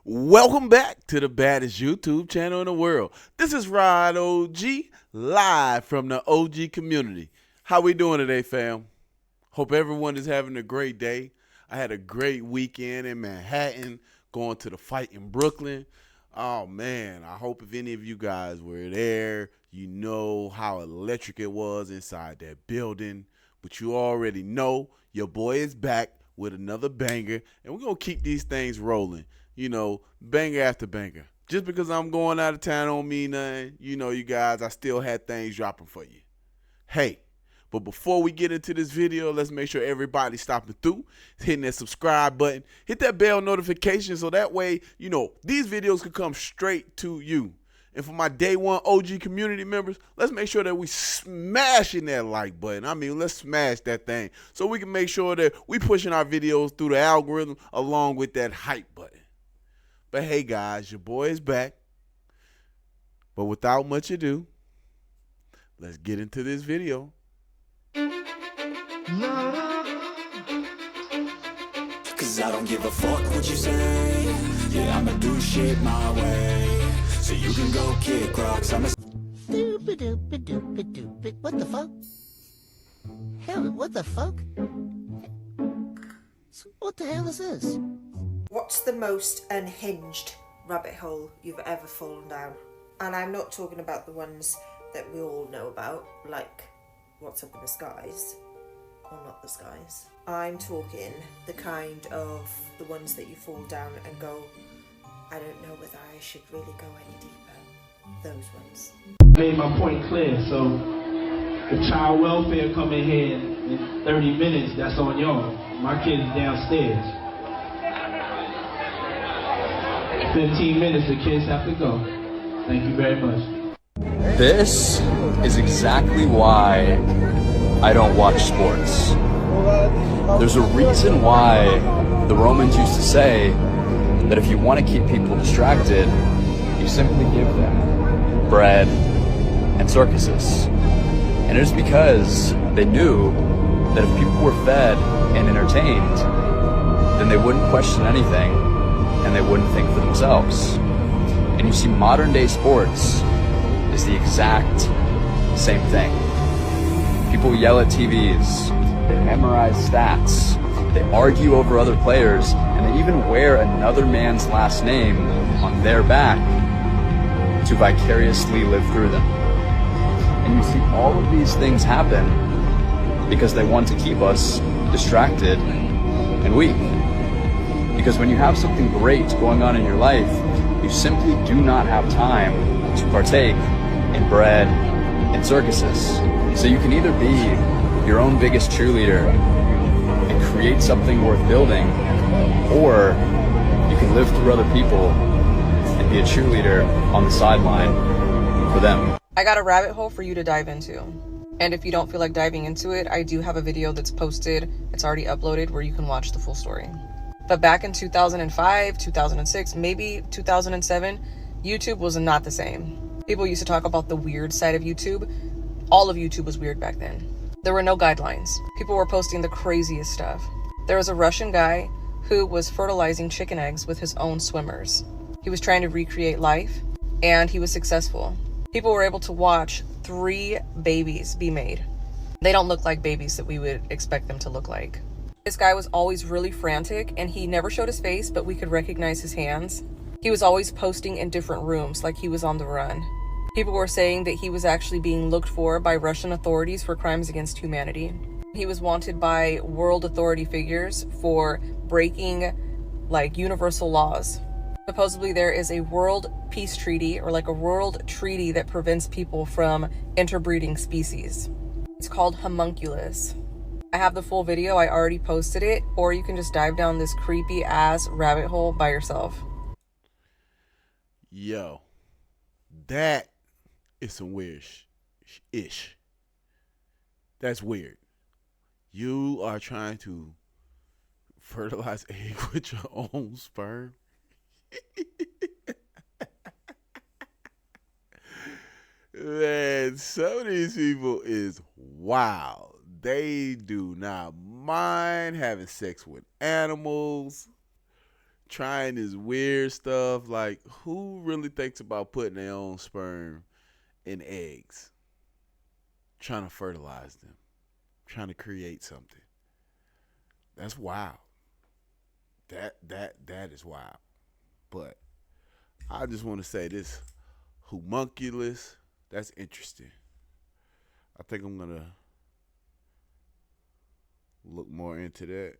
Welcome back to the baddest YouTube channel in the world. This is Rod OG, live from the OG community. How we doing today, fam? Hope everyone is having a great day. I had a great weekend in Manhattan, going to the fight in Brooklyn. Oh, man, I hope if any of you guys were there, you know how electric it was inside that building. But you already know your boy is back with another banger, and we're going to keep these things rolling. You know, banger after banger. Just because I'm going out of town don't mean nothing. You know, you guys, I still had things dropping for you. Hey, but before we get into this video, let's make sure everybody's stopping through, hitting that subscribe button, hit that bell notification so that way, you know, these videos can come straight to you. And for my day one OG community members, let's make sure that we smashing that like button. I mean, let's smash that thing so we can make sure that we pushing our videos through the algorithm along with that hype button. But hey guys, your boy is back. But without much ado, let's get into this video. Cause I don't give a fuck what you say. Yeah, I'ma do shit my way. So you can go kick rocks. I'm a Stupid, doopid, doopid, doopid. What the fuck? Hell, what the fuck? What the hell is this? What's the most unhinged rabbit hole you've ever fallen down? And I'm not talking about the ones that we all know about, like What's Up in the Skies, or Not the Skies. I'm talking the kind of the ones that you fall down and go, I don't know whether I should really go any deeper. Those ones. Made my point clear, so if child welfare come in here in 30 minutes, that's on y'all. My kid's downstairs. 15 minutes, the kids have to go. Thank you very much. This is exactly why I don't watch sports. There's a reason why the Romans used to say that if you want to keep people distracted, you simply give them bread and circuses. And it is because they knew that if people were fed and entertained, then they wouldn't question anything and they wouldn't think for themselves. And you see, modern day sports is the exact same thing. People yell at TVs, they memorize stats, they argue over other players, and they even wear another man's last name on their back to vicariously live through them. And you see all of these things happen because they want to keep us distracted and weak. Because when you have something great going on in your life, you simply do not have time to partake in bread and circuses. So you can either be your own biggest cheerleader and create something worth building, or you can live through other people and be a cheerleader on the sideline for them. I got a rabbit hole for you to dive into. And if you don't feel like diving into it, I do have a video that's posted, it's already uploaded, where you can watch the full story. But back in 2005, 2006, maybe 2007, YouTube was not the same. People used to talk about the weird side of YouTube. All of YouTube was weird back then. There were no guidelines. People were posting the craziest stuff. There was a Russian guy who was fertilizing chicken eggs with his own swimmers. He was trying to recreate life, and he was successful. People were able to watch 3 babies be made. They don't look like babies that we would expect them to look like. This guy was always really frantic, and he never showed his face, but we could recognize his hands. He was always posting in different rooms like he was on the run. People were saying that he was actually being looked for by Russian authorities for crimes against humanity. He was wanted by world authority figures for breaking like universal laws. Supposedly there is a world peace treaty, or like a world treaty that prevents people from interbreeding species. It's called homunculus. I have the full video, I already posted it, or you can just dive down this creepy ass rabbit hole by yourself. Yo, that is some weird ish. That's weird. You are trying to fertilize egg with your own sperm? Man, some of these people is wild. They do not mind having sex with animals. trying this weird stuff. Like, who really thinks about putting their own sperm in eggs? Trying to fertilize them. Trying to create something. That's wild. That is wild. But I just want to say this. Homunculus, that's interesting. I think I'm going to look more into that.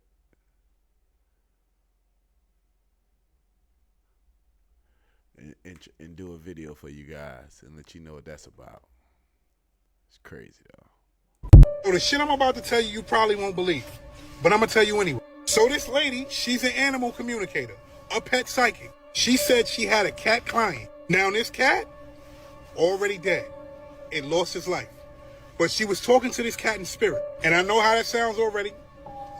And do a video for you guys and let you know what that's about. It's crazy, though. So the shit I'm about to tell you, you probably won't believe, but I'm gonna tell you anyway. So this lady, she's an animal communicator, a pet psychic. She said she had a cat client. Now this cat, already dead. It lost its life. But she was talking to this cat in spirit. And I know how that sounds already.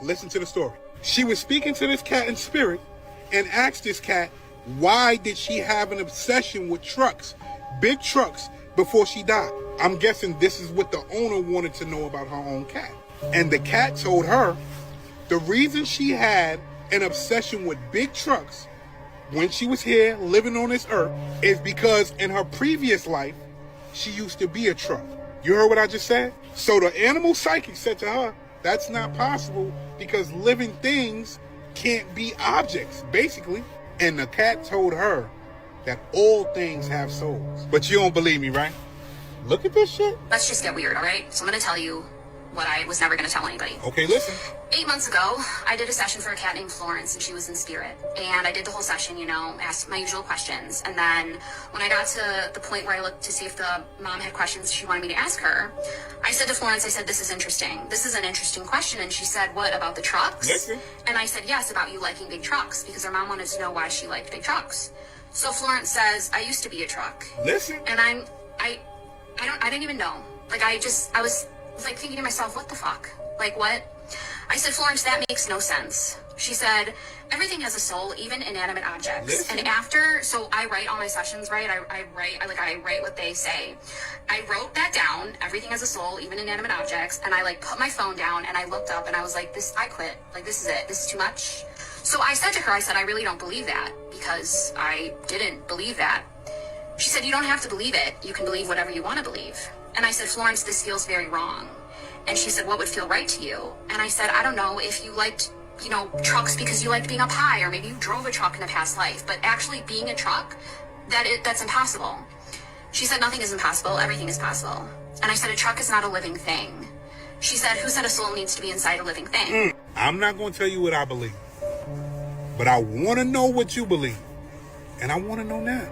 Listen to the story. She was speaking to this cat in spirit and asked this cat, why did she have an obsession with trucks, big trucks, before she died? I'm guessing this is what the owner wanted to know about her own cat. And the cat told her the reason she had an obsession with big trucks when she was here living on this earth is because in her previous life, she used to be a truck. You heard what I just said? So the animal psychic said to her, that's not possible because living things can't be objects, basically. And the cat told her that all things have souls. But you don't believe me, right? Look at this shit. Let's just get weird, all right? So I'm going to tell you what I was never going to tell anybody. Okay, listen. 8 months ago, I did a session for a cat named Florence, and she was in spirit. And I did the whole session, you know, asked my usual questions. And then when I got to the point where I looked to see if the mom had questions she wanted me to ask her, I said to Florence, I said, this is interesting. This is an interesting question. And she said, what, about the trucks? Listen. And I said, yes, about you liking big trucks, because her mom wanted to know why she liked big trucks. So Florence says, I used to be a truck. Listen. And I didn't even know. Like, I was like thinking to myself, what the fuck? Like, what? I said, Florence, that makes no sense. She said, everything has a soul, even inanimate objects. Listen. And after, so I write all my sessions, right? I write what they say. I wrote that down, everything has a soul, even inanimate objects, and I like put my phone down and I looked up and I was like, I quit. Like, this is it. This is too much. So I said to her, I said, I really don't believe that because I didn't believe that. She said, you don't have to believe it. You can believe whatever you want to believe. And I said, Florence, this feels very wrong. And she said, what would feel right to you? And I said, I don't know, if you liked, you know, trucks because you liked being up high, or maybe you drove a truck in a past life, but actually being a truck, that's impossible. She said, nothing is impossible, everything is possible. And I said, a truck is not a living thing. She said, who said a soul needs to be inside a living thing? I'm not going to tell you what I believe, but I want to know what you believe. And I want to know now.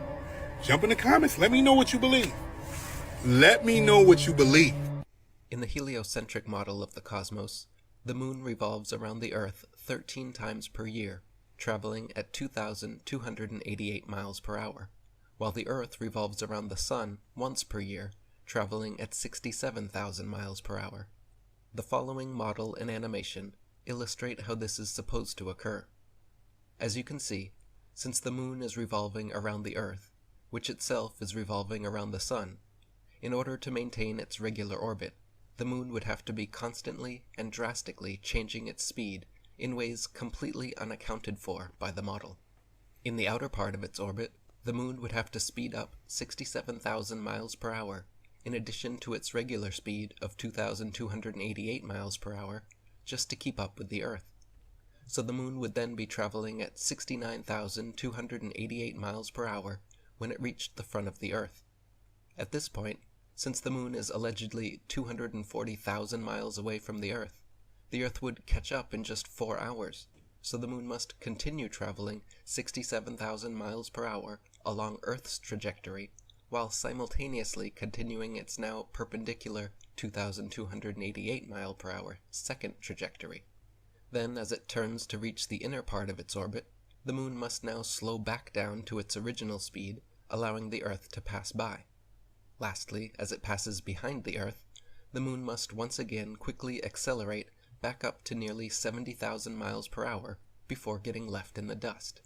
Jump in the comments. Let me know what you believe. Let me know what you believe. In the heliocentric model of the cosmos, the moon revolves around the Earth 13 times per year, traveling at 2,288 miles per hour, while the Earth revolves around the Sun once per year, traveling at 67,000 miles per hour. The following model and animation illustrate how this is supposed to occur. As you can see, since the moon is revolving around the Earth, which itself is revolving around the Sun, in order to maintain its regular orbit, the moon would have to be constantly and drastically changing its speed in ways completely unaccounted for by the model. In the outer part of its orbit, the moon would have to speed up 67,000 miles per hour, in addition to its regular speed of 2,288 miles per hour, just to keep up with the Earth. So the moon would then be traveling at 69,288 miles per hour when it reached the front of the Earth. At this point, since the moon is allegedly 240,000 miles away from the Earth would catch up in just 4 hours, so the moon must continue traveling 67,000 miles per hour along Earth's trajectory, while simultaneously continuing its now perpendicular 2,288 mile per hour second trajectory. Then, as it turns to reach the inner part of its orbit, the moon must now slow back down to its original speed, allowing the Earth to pass by. Lastly, as it passes behind the Earth, the moon must once again quickly accelerate back up to nearly 70,000 miles per hour before getting left in the dust.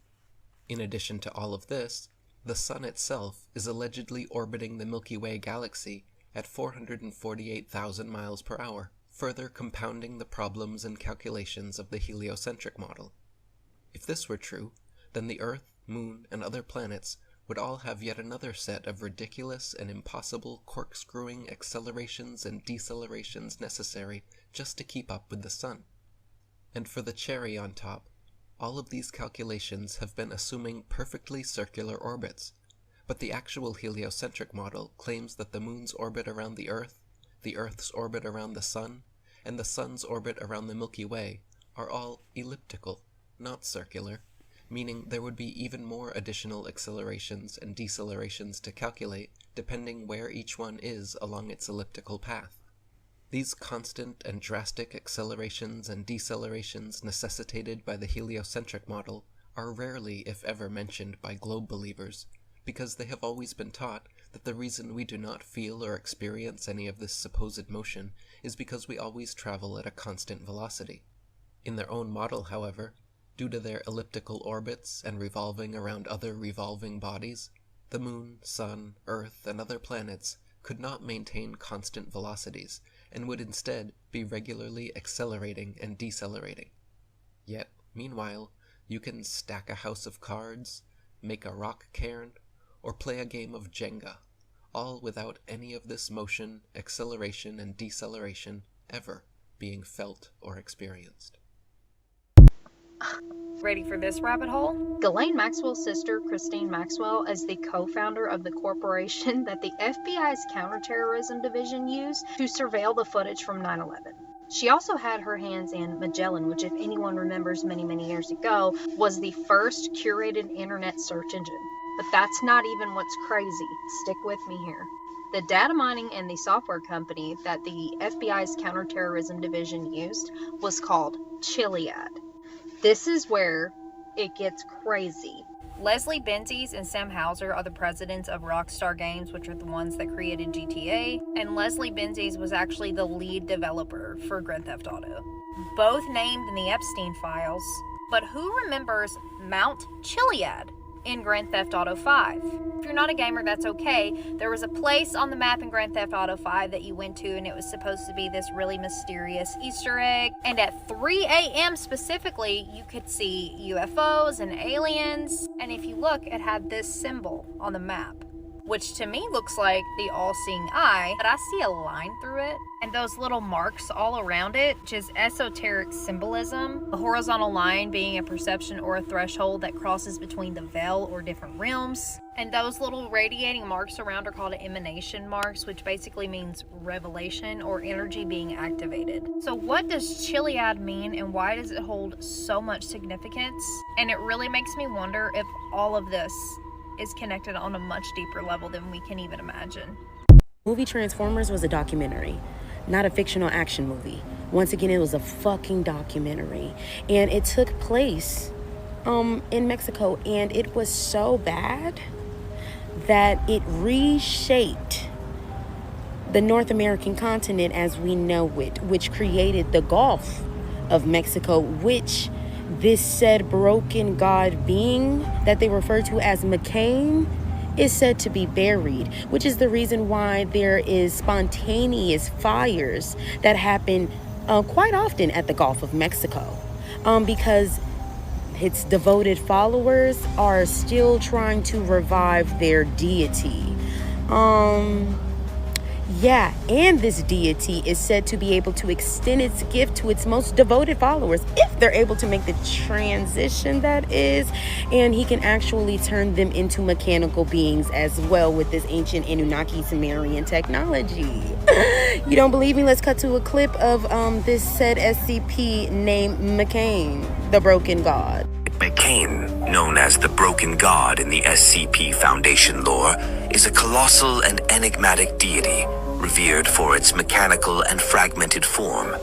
In addition to all of this, the Sun itself is allegedly orbiting the Milky Way galaxy at 448,000 miles per hour, further compounding the problems and calculations of the heliocentric model. If this were true, then the Earth, Moon, and other planets would all have yet another set of ridiculous and impossible corkscrewing accelerations and decelerations necessary just to keep up with the Sun. And for the cherry on top, all of these calculations have been assuming perfectly circular orbits, but the actual heliocentric model claims that the Moon's orbit around the Earth's orbit around the Sun, and the Sun's orbit around the Milky Way are all elliptical, not circular, meaning there would be even more additional accelerations and decelerations to calculate depending where each one is along its elliptical path. These constant and drastic accelerations and decelerations necessitated by the heliocentric model are rarely, if ever, mentioned by globe believers, because they have always been taught that the reason we do not feel or experience any of this supposed motion is because we always travel at a constant velocity. In their own model, however, due to their elliptical orbits and revolving around other revolving bodies, the Moon, Sun, Earth, and other planets could not maintain constant velocities, and would instead be regularly accelerating and decelerating. Yet, meanwhile, you can stack a house of cards, make a rock cairn, or play a game of Jenga, all without any of this motion, acceleration, and deceleration ever being felt or experienced. Ready for this rabbit hole? Ghislaine Maxwell's sister, Christine Maxwell, is the co-founder of the corporation that the FBI's counterterrorism division used to surveil the footage from 9/11. She also had her hands in Magellan, which, if anyone remembers many years ago, was the first curated internet search engine. But that's not even what's crazy. Stick with me here. The data mining and the software company that the FBI's counterterrorism division used was called Chiliad. This is where it gets crazy. Leslie Benzies and Sam Hauser are the presidents of Rockstar Games, which are the ones that created GTA, and Leslie Benzies was actually the lead developer for Grand Theft Auto. Both named in the Epstein files, but who remembers Mount Chiliad in Grand Theft Auto 5? If you're not a gamer, that's okay. There was a place on the map in Grand Theft Auto 5 that you went to, and it was supposed to be this really mysterious Easter egg. And at 3 a.m. specifically, you could see UFOs and aliens. And if you look, it had this symbol on the map, which to me looks like the all-seeing eye, but I see a line through it. And those little marks all around it, which is esoteric symbolism. The horizontal line being a perception or a threshold that crosses between the veil or different realms. And those little radiating marks around are called emanation marks, which basically means revelation or energy being activated. So what does Chiliad mean, and why does it hold so much significance? And it really makes me wonder if all of this is connected on a much deeper level than we can even imagine. Movie Transformers was a documentary, not a fictional action movie. Once again, it was a fucking documentary. And it took place in Mexico, and it was so bad that it reshaped the North American continent as we know it, which created the Gulf of Mexico, which this said broken god being that they refer to as McCain is said to be buried, which is the reason why there is spontaneous fires that happen quite often at the Gulf of Mexico, because its devoted followers are still trying to revive their deity. Yeah, and this deity is said to be able to extend its gift to its most devoted followers if they're able to make the transition, that is, and he can actually turn them into mechanical beings as well with this ancient Anunnaki Sumerian technology. You don't believe me? Let's cut to a clip of this said SCP named McCain, the Broken God. McCain, known as the Broken God in the SCP Foundation lore, is a colossal and enigmatic deity, revered for its mechanical and fragmented form.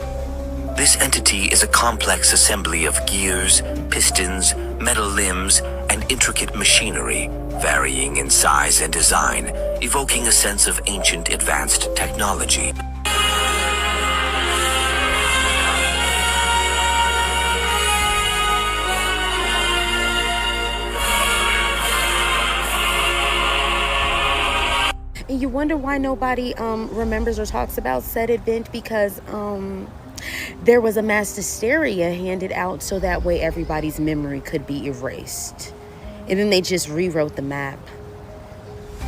This entity is a complex assembly of gears, pistons, metal limbs, and intricate machinery, varying in size and design, evoking a sense of ancient advanced technology. And you wonder why nobody remembers or talks about said event, because there was a mass hysteria handed out so that way everybody's memory could be erased. And then they just rewrote the map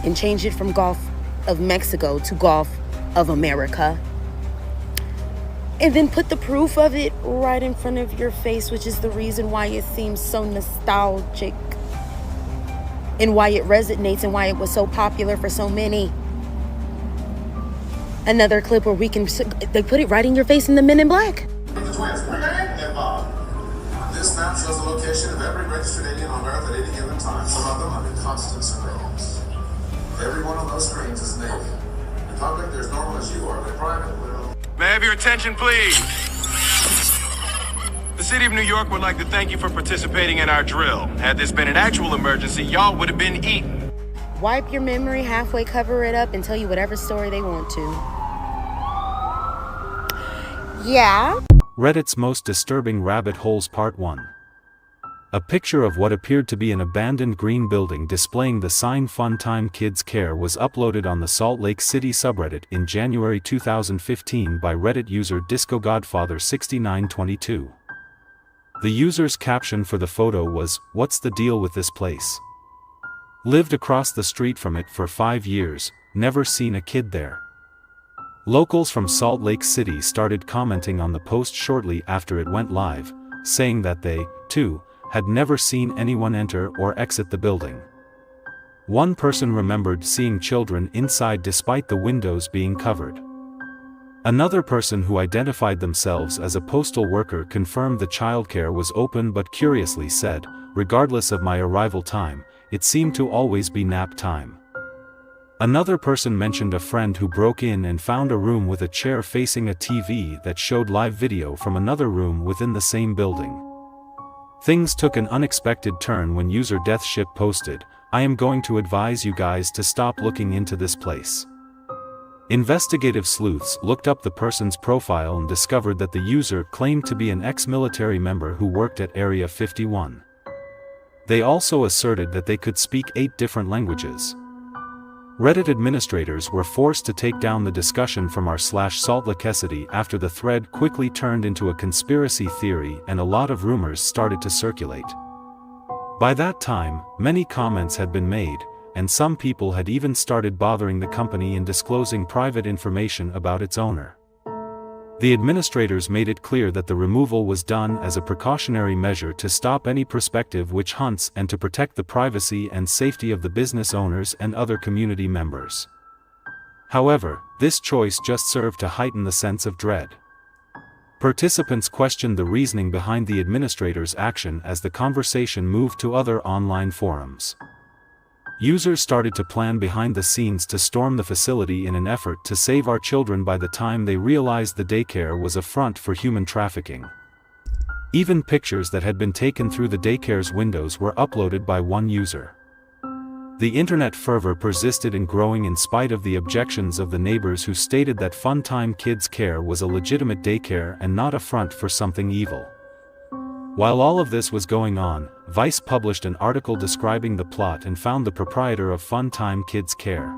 and changed it from Gulf of Mexico to Gulf of America. And then put the proof of it right in front of your face, which is the reason why it seems so nostalgic and why it resonates and why it was so popular for so many. Another clip where they put it right in your face in the Men in Black. The twins, Renee and Bob. This map shows the location of every registered alien on Earth at any given time. Some of them under constant surveillance. Everyone on those screens is an alien. In public, they're as normal as you are, but in private, well... May I have your attention, please? The City of New York would like to thank you for participating in our drill. Had this been an actual emergency, y'all would have been eaten. Wipe your memory, halfway cover it up, and tell you whatever story they want to. Yeah? Reddit's Most Disturbing Rabbit Holes Part 1. A picture of what appeared to be an abandoned green building displaying the sign Fun Time Kids Care was uploaded on the Salt Lake City subreddit in January 2015 by Reddit user DiscoGodfather6922. The user's caption for the photo was, "What's the deal with this place? Lived across the street from it for 5 years, never seen a kid there." Locals from Salt Lake City started commenting on the post shortly after it went live, saying that they, too, had never seen anyone enter or exit the building. One person remembered seeing children inside despite the windows being covered. Another person who identified themselves as a postal worker confirmed the childcare was open but curiously said, "Regardless of my arrival time, it seemed to always be nap time." Another person mentioned a friend who broke in and found a room with a chair facing a TV that showed live video from another room within the same building. Things took an unexpected turn when user Deathship posted, "I am going to advise you guys to stop looking into this place." Investigative sleuths looked up the person's profile and discovered that the user claimed to be an ex-military member who worked at Area 51. They also asserted that they could speak 8 different languages. Reddit administrators were forced to take down the discussion from r/saltlakecity after the thread quickly turned into a conspiracy theory and a lot of rumors started to circulate. By that time, many comments had been made, and some people had even started bothering the company and disclosing private information about its owner. The administrators made it clear that the removal was done as a precautionary measure to stop any prospective witch hunts and to protect the privacy and safety of the business owners and other community members. However, this choice just served to heighten the sense of dread. Participants questioned the reasoning behind the administrators' action as the conversation moved to other online forums. Users started to plan behind the scenes to storm the facility in an effort to save our children by the time they realized the daycare was a front for human trafficking. Even pictures that had been taken through the daycare's windows were uploaded by one user. The internet fervor persisted in growing in spite of the objections of the neighbors who stated that Fun Time Kids Care was a legitimate daycare and not a front for something evil. While all of this was going on, Vice published an article describing the plot and found the proprietor of Fun Time Kids Care.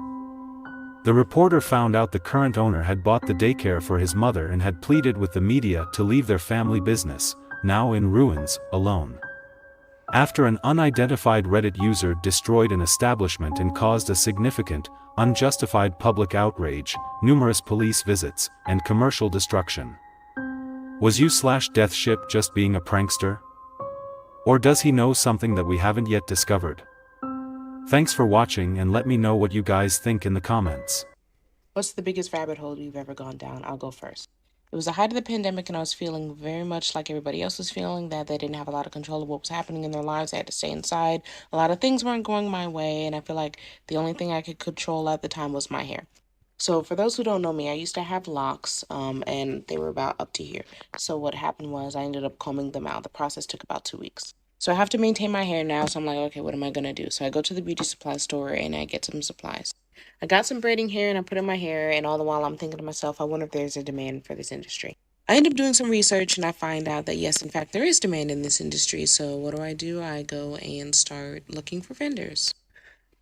The reporter found out the current owner had bought the daycare for his mother and had pleaded with the media to leave their family business, now in ruins, alone. After an unidentified Reddit user destroyed an establishment and caused a significant, unjustified public outrage, numerous police visits, and commercial destruction. Was you/Deathship just being a prankster? Or does he know something that we haven't yet discovered? Thanks for watching and let me know what you guys think in the comments. What's the biggest rabbit hole you've ever gone down? I'll go first. It was the height of the pandemic and I was feeling very much like everybody else was feeling, that they didn't have a lot of control of what was happening in their lives. They had to stay inside. A lot of things weren't going my way and I feel like the only thing I could control at the time was my hair. So for those who don't know me, I used to have locks and they were about up to here. So what happened was I ended up combing them out. The process took about 2 weeks. So I have to maintain my hair now. So I'm like, okay, what am I going to do? So I go to the beauty supply store and I get some supplies. I got some braiding hair and I put in my hair, and all the while I'm thinking to myself, I wonder if there's a demand for this industry. I end up doing some research and I find out that yes, in fact, there is demand in this industry. So what do? I go and start looking for vendors.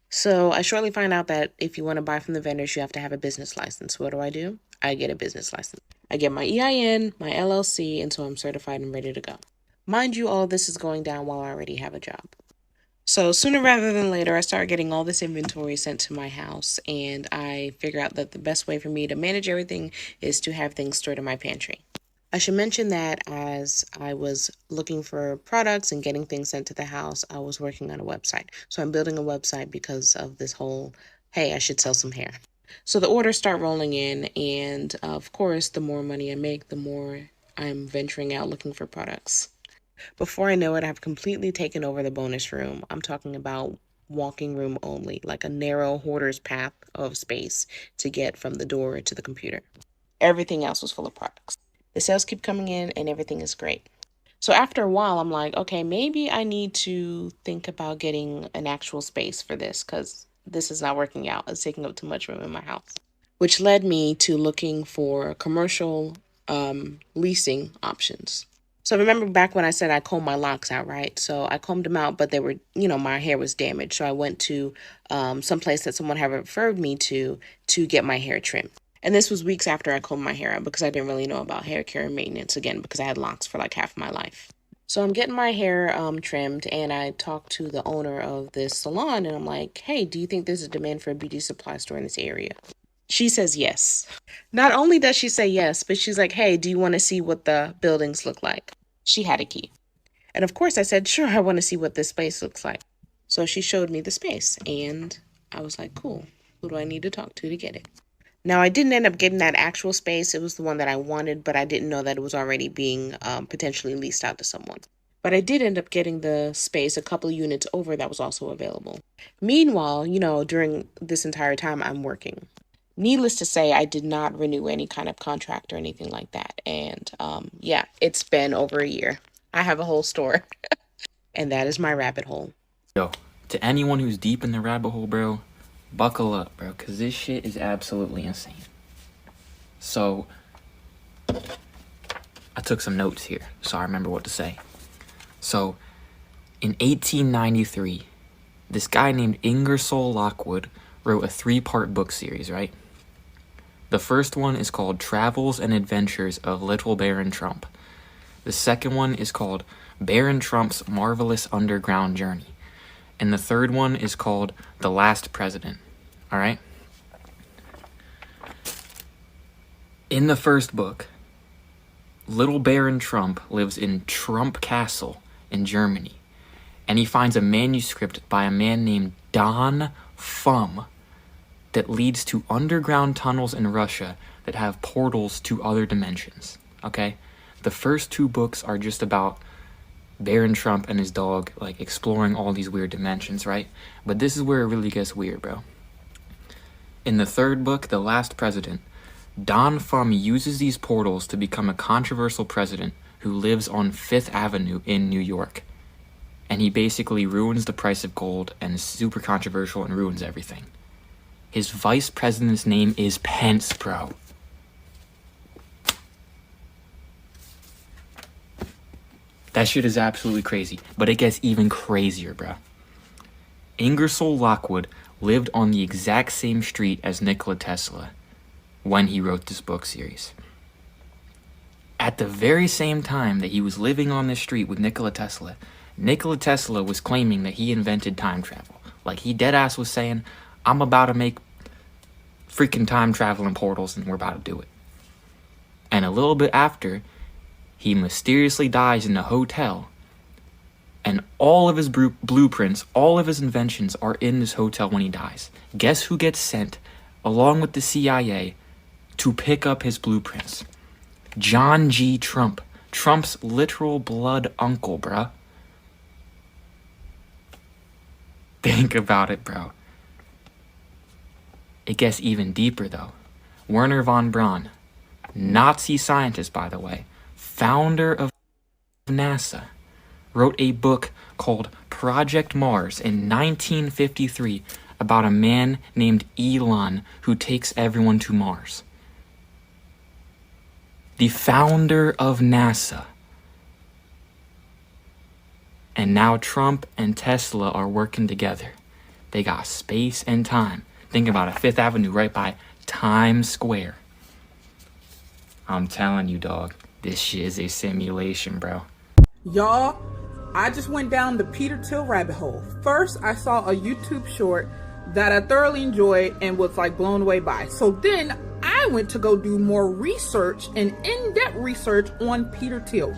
So I shortly find out that if you want to buy from the vendors, you have to have a business license. What do? I get a business license. I get my EIN, my LLC, and so I'm certified and ready to go. Mind you, all of this is going down while I already have a job. So sooner rather than later, I start getting all this inventory sent to my house, and I figure out that the best way for me to manage everything is to have things stored in my pantry. I should mention that as I was looking for products and getting things sent to the house, I was working on a website. So I'm building a website because of this whole, hey, I should sell some hair. So the orders start rolling in, and of course, the more money I make, the more I'm venturing out looking for products. Before I know it, I've completely taken over the bonus room. I'm talking about walking room only, like a narrow hoarder's path of space to get from the door to the computer. Everything else was full of products. The sales keep coming in and everything is great. So after a while, I'm like, okay, maybe I need to think about getting an actual space for this because this is not working out. It's taking up too much room in my house, which led me to looking for commercial leasing options. So remember back when I said I combed my locks out, right? So I combed them out, but they were, my hair was damaged. So I went to some place that someone had referred me to get my hair trimmed. And this was weeks after I combed my hair out because I didn't really know about hair care and maintenance again because I had locks for like half my life. So I'm getting my hair trimmed, and I talked to the owner of this salon, and I'm like, hey, do you think there's a demand for a beauty supply store in this area? She says yes. Not only does she say yes, but she's like, hey, do you want to see what the buildings look like? She had a key. And of course I said, sure, I want to see what this space looks like. So she showed me the space, and I was like, cool, who do I need to talk to get it? Now, I didn't end up getting that actual space. It was the one that I wanted, but I didn't know that it was already being potentially leased out to someone. But I did end up getting the space a couple of units over that was also available. Meanwhile, during this entire time, I'm working. Needless to say, I did not renew any kind of contract or anything like that. And yeah, it's been over a year. I have a whole store. And that is my rabbit hole. Yo, to anyone who's deep in the rabbit hole, bro, buckle up, bro, because this shit is absolutely insane. So, I took some notes here, so I remember what to say. So, in 1893, this guy named Ingersoll Lockwood wrote a 3-part book series, right? The first one is called Travels and Adventures of Little Baron Trump. The second one is called Baron Trump's Marvelous Underground Journey. And the third one is called The Last President. All right? In the first book, Little Baron Trump lives in Trump Castle in Germany. And he finds a manuscript by a man named Don Fum that leads to underground tunnels in Russia that have portals to other dimensions. Okay? The first 2 books are just about Baron Trump and his dog, like, exploring all these weird dimensions, right? But this is where it really gets weird, bro. In the third book, The Last President, Don Fum uses these portals to become a controversial president who lives on 5th Avenue in New York. And he basically ruins the price of gold and is super controversial and ruins everything. His vice president's name is Pence, bro. That shit is absolutely crazy, but it gets even crazier, bro. Ingersoll Lockwood lived on the exact same street as Nikola Tesla when he wrote this book series. At the very same time that he was living on this street with Nikola Tesla was claiming that he invented time travel. Like, he deadass was saying, I'm about to make freaking time traveling portals and we're about to do it. And a little bit after, he mysteriously dies in a hotel, and all of his blueprints, all of his inventions are in this hotel when he dies. Guess who gets sent, along with the CIA, to pick up his blueprints? John G. Trump. Trump's literal blood uncle, bruh. Think about it, bro. It gets even deeper, though. Wernher von Braun, Nazi scientist, by the way, founder of NASA, wrote a book called Project Mars in 1953 about a man named Elon who takes everyone to Mars. The founder of NASA. And now Trump and Tesla are working together. They got space and time. Think about it, 5th Avenue right by Times Square. I'm telling you, dog, this shit is a simulation, bro. Y'all, I just went down the Peter Thiel rabbit hole. First, I saw a YouTube short that I thoroughly enjoyed and was like blown away by. So then I went to go do more research and in-depth research on Peter Thiel.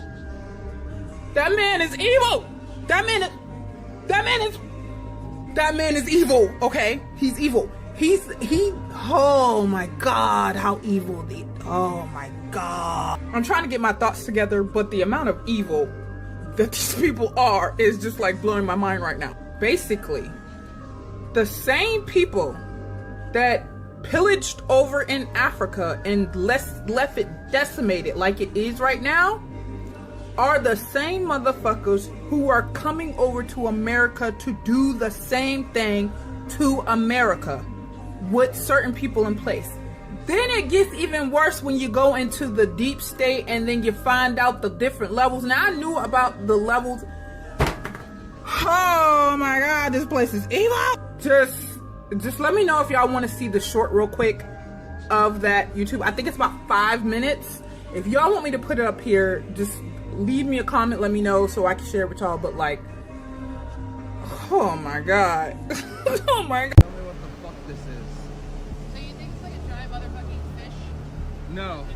That man is evil. That man is evil. Okay, he's evil. Oh my God, how evil oh my God. I'm trying to get my thoughts together, but the amount of evil that these people are is just like blowing my mind right now. Basically, the same people that pillaged over in Africa and left it decimated like it is right now are the same motherfuckers who are coming over to America to do the same thing to America with certain people in place. Then it gets even worse when you go into the deep state and then you find out the different levels. Now, I knew about the levels. Oh my God, this place is evil. Just let me know if y'all want to see the short real quick of that YouTube. I think it's about 5 minutes. If y'all want me to put it up here, just leave me a comment, let me know so I can share it with y'all. But like, oh my God. Oh my God. Tell me what the fuck this is. So you think it's like a giant motherfucking fish? No.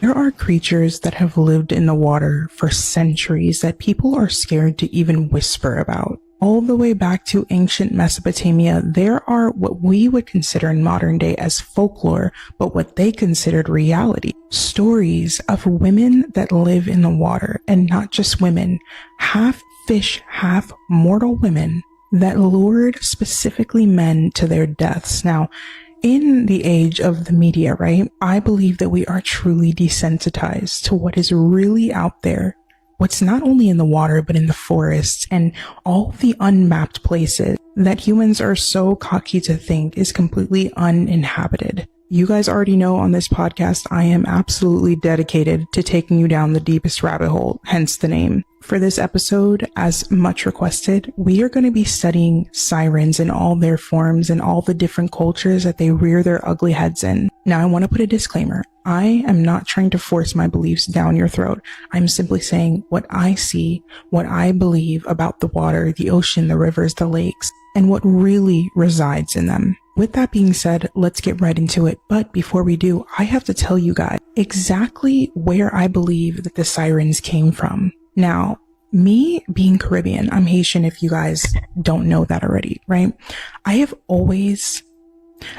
There are creatures that have lived in the water for centuries that people are scared to even whisper about. All the way back to ancient Mesopotamia, there are what we would consider in modern day as folklore, but what they considered reality. Stories of women that live in the water, and not just women, half fish, half mortal women that lured specifically men to their deaths. Now, in the age of the media, right, I believe that we are truly desensitized to what is really out there. What's not only in the water, but in the forests and all the unmapped places that humans are so cocky to think is completely uninhabited. You guys already know on this podcast, I am absolutely dedicated to taking you down the deepest rabbit hole, hence the name. For this episode, as much requested, we are going to be studying sirens in all their forms and all the different cultures that they rear their ugly heads in. Now, I want to put a disclaimer. I am not trying to force my beliefs down your throat. I'm simply saying what I see, what I believe about the water, the ocean, the rivers, the lakes, and what really resides in them. With that being said, let's get right into it. But before we do, I have to tell you guys exactly where I believe that the sirens came from. Now, me being Caribbean, I'm Haitian if you guys don't know that already, right? I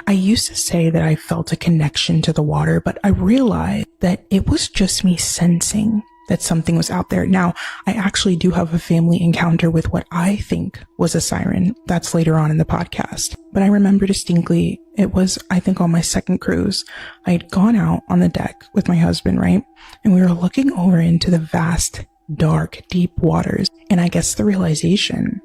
used to say that I felt a connection to the water, but I realized that it was just me sensing that something was out there. Now, I actually do have a family encounter with what I think was a siren. That's later on in the podcast. But I remember distinctly, it was, I think, on my second cruise. I had gone out on the deck with my husband, right? And we were looking over into the vast, dark, deep waters. And I guess the realization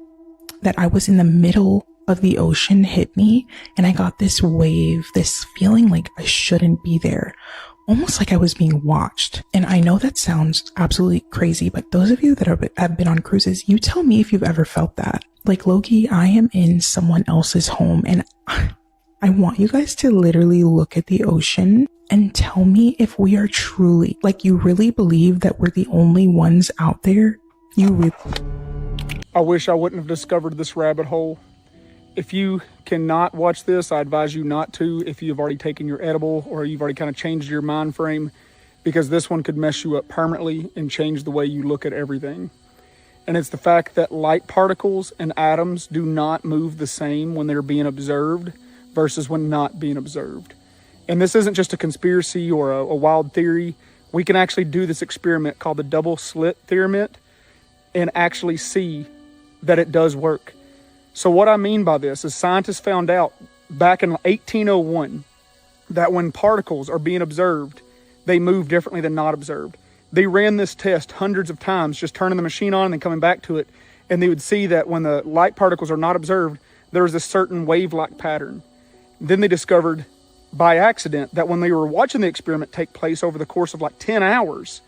that I was in the middle of the ocean hit me, and I got this wave, this feeling like I shouldn't be there. Almost like I was being watched. And I know that sounds absolutely crazy, but those of you that have been on cruises, you tell me if you've ever felt that. Like, Loki, I am in someone else's home, and I want you guys to literally look at the ocean and tell me if we are truly, like, you really believe that we're the only ones out there? I wish I wouldn't have discovered this rabbit hole. If you cannot watch this, I advise you not to if you've already taken your edible or you've already kind of changed your mind frame, because this one could mess you up permanently and change the way you look at everything. And it's the fact that light particles and atoms do not move the same when they're being observed versus when not being observed. And this isn't just a conspiracy or a wild theory. We can actually do this experiment called the double slit theorem and actually see that it does work. So what I mean by this is scientists found out back in 1801 that when particles are being observed, they move differently than not observed. They ran this test hundreds of times, just turning the machine on and then coming back to it, and they would see that when the light particles are not observed, there's a certain wave-like pattern. Then they discovered by accident that when they were watching the experiment take place over the course of like 10 hours,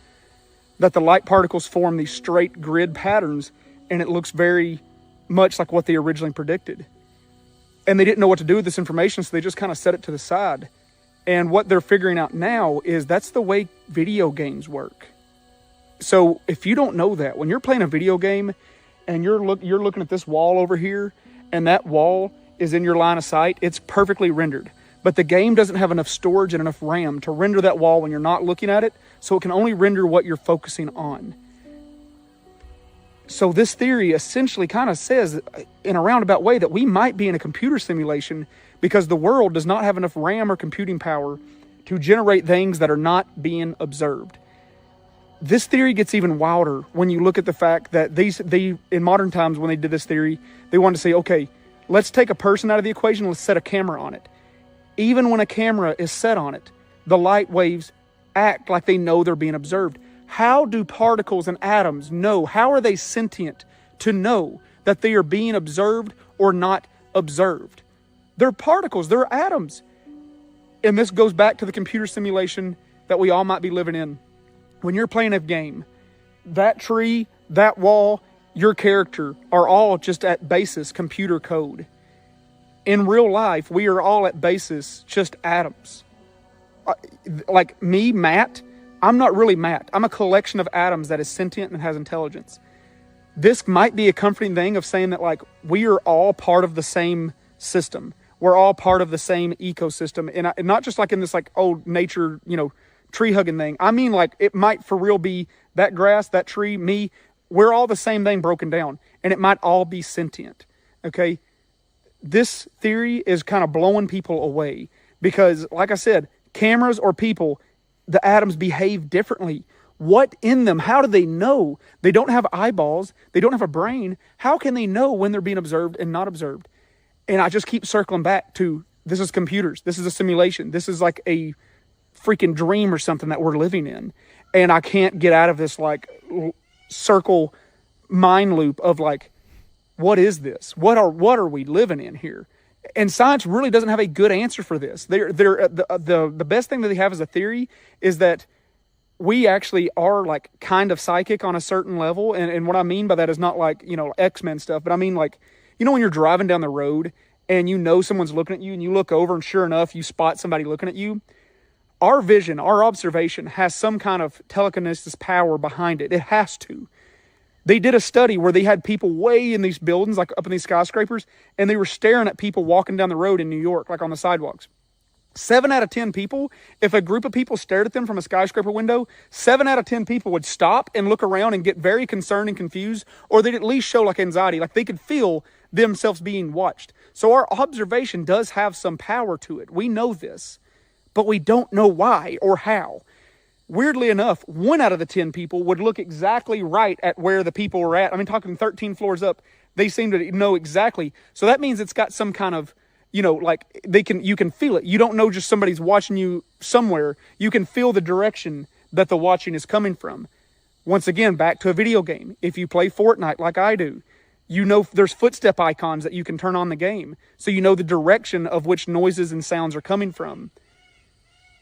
that the light particles form these straight grid patterns, and it looks very much like what they originally predicted. And they didn't know what to do with this information, so they just kind of set it to the side. And what they're figuring out now is that's the way video games work. So if you don't know that, when you're playing a video game and you're looking at this wall over here, and that wall is in your line of sight, it's perfectly rendered. But the game doesn't have enough storage and enough RAM to render that wall when you're not looking at it, so it can only render what you're focusing on. So this theory essentially kind of says, in a roundabout way, that we might be in a computer simulation because the world does not have enough RAM or computing power to generate things that are not being observed. This theory gets even wilder when you look at the fact that they in modern times, when they did this theory, they wanted to say, okay, let's take a person out of the equation, let's set a camera on it. Even when a camera is set on it, the light waves act like they know they're being observed. How do particles and atoms know? How are they sentient to know that they are being observed or not observed? They're particles, they're atoms. And this goes back to the computer simulation that we all might be living in. When you're playing a game, that tree, that wall, your character are all just at basis computer code. In real life, we are all at basis just atoms. Like me, Matt, I'm not really Matt. I'm a collection of atoms that is sentient and has intelligence. This might be a comforting thing of saying that, like, we are all part of the same system. We're all part of the same ecosystem. And not just like in this like old nature, tree hugging thing. I mean, like, it might for real be that grass, that tree, me. We're all the same thing broken down, and it might all be sentient. Okay. This theory is kind of blowing people away because, like I said, cameras or people, the atoms behave differently. What in them? How do they know? They don't have eyeballs. They don't have a brain. How can they know when they're being observed and not observed? And I just keep circling back to, this is computers. This is a simulation. This is like a freaking dream or something that we're living in. And I can't get out of this like circle mind loop of like, what is this? What are we living in here? And science really doesn't have a good answer for this. The best thing that they have as a theory is that we actually are like kind of psychic on a certain level. And what I mean by that is not like, X-Men stuff, but I mean like, when you're driving down the road and someone's looking at you and you look over and sure enough, you spot somebody looking at you. Our vision, our observation has some kind of telekinesis power behind it. It has to. They did a study where they had people way in these buildings, like up in these skyscrapers, and they were staring at people walking down the road in New York, like on the sidewalks. 7 out of 10 people, if a group of people stared at them from a skyscraper window, 7 out of 10 people would stop and look around and get very concerned and confused, or they'd at least show like anxiety, like they could feel themselves being watched. So our observation does have some power to it. We know this, but we don't know why or how. Weirdly enough, 1 out of the 10 people would look exactly right at where the people were at. I mean, talking 13 floors up, they seem to know exactly. So that means it's got some kind of, like you can feel it. You don't know just somebody's watching you somewhere. You can feel the direction that the watching is coming from. Once again, back to a video game. If you play Fortnite like I do, there's footstep icons that you can turn on the game. So you know the direction of which noises and sounds are coming from.